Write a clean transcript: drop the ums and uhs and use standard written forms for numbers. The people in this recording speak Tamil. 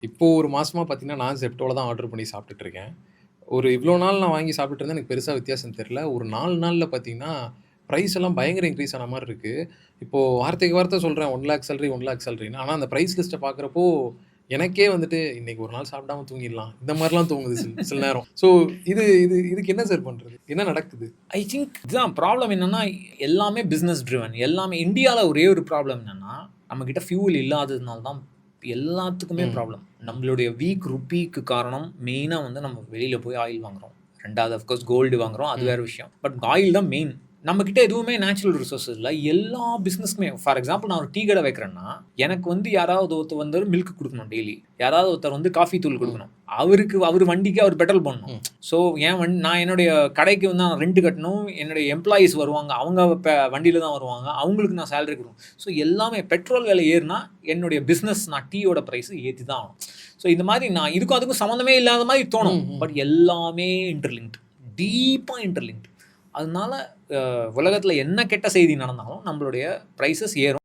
இப்போ ஒரு மாசமா பார்த்தீங்கன்னா, நான் Zeptoல தான் ஆர்டர் பண்ணி சாப்பிட்டுட்டு இருக்கேன். ஒரு இவ்ளோ நாள் நான் வாங்கி சாப்பிட்டுட்டு இருந்தேன். எனக்கு பெருசா வித்தியாசம் தெரியல. ஒரு 4 நாள்ல பார்த்தீங்கன்னா, பிரைஸ் எல்லாம் பயங்கர இன்கிரீஸ் ஆன மாரி இருக்கு. இப்போ வார்த்தைக்கு வார்த்தை சொல்றேன் 1,00,000 சேலரி, 1,00,000 சேலரின்னு. ஆனா அந்த பிரைஸ் லிஸ்ட்ட பார்க்கிறப்போ, எனக்கே வந்துட்டு இன்னைக்கு ஒரு நாள் சாப்பிடாம தூங்கிடலாம். இந்த மாரிலாம் தோணுது சில நேரம். ஸோ இது இது இதுக்கு என்ன சார் பண்றது? என்ன நடக்குது? ஐ திங்க் இதுதான் ப்ராப்ளம் என்னன்னா, எல்லாமே பிசினஸ் ட்ரிவன். எல்லாமே இந்தியால ஒரே ஒரு ப்ராப்ளம் என்னன்னா, நம்மகிட்ட ஃபியூல் இல்லாததுனால தான் எல்லாத்துக்குமே ம். ப்ராப்ளம். நம்மளுடைய வீக் ருப்பிக்கு காரணம் மெயினா வந்து நம்ம வெளியில போய் ஆயில் வாங்குறோம். 2வது அஃப்கோர்ஸ் கோல்டு வாங்குறோம். அது ம். வேற விஷயம். பட் ஆயில் தான் மெயின். நம்மகிட்ட எதுவுமே நேச்சுரல் ரிசோர்ஸஸ் இல்ல. எல்லா பிசினஸ்க்குமே ஃபார் எக்ஸாம்பிள் நான் ஒரு டீ கடை வைக்கிறேன்னா, எனக்கு வந்து யாராவது ஒருத்தர் வந்து மில்க் குடுக்கணும் டெய்லி. யாராவது ஒருத்தர் வந்து காஃபி தூள் ம். குடுக்கணும். அவரு வண்டிக்கு அவர் பெட்ரோல் போடணும். ம். ஸோ நான் என்னுடைய கடைக்கு வந்து நான் ரெண்ட் கட்டணும். என்னுடைய எம்ப்ளாயீஸ் வருவாங்க. அவங்க வண்டியில தான் வருவாங்க. அவங்களுக்கு நான் சேலரி குடுக்கணும். ஸோ எல்லாமே பெட்ரோல் விலை ஏறுனா, என்னுடைய பிசினஸ் நான் டீயோட பிரைஸ் ஏத்தி தான் ஆகணும். ஸோ இந்த மாரி நான் இதுக்கும் அதுக்கும் சம்மந்தமே இல்லாத மாரி தோணும். ம். ம். பட் எல்லாமே இன்டர்லிங்க்ட். டீப்பா இன்டர்லிங்க்ட். அதனால உலகத்துல என்ன கெட்ட செய்தி நடந்தாலும் நம்மளுடைய பிரைஸஸ் ஏறும்.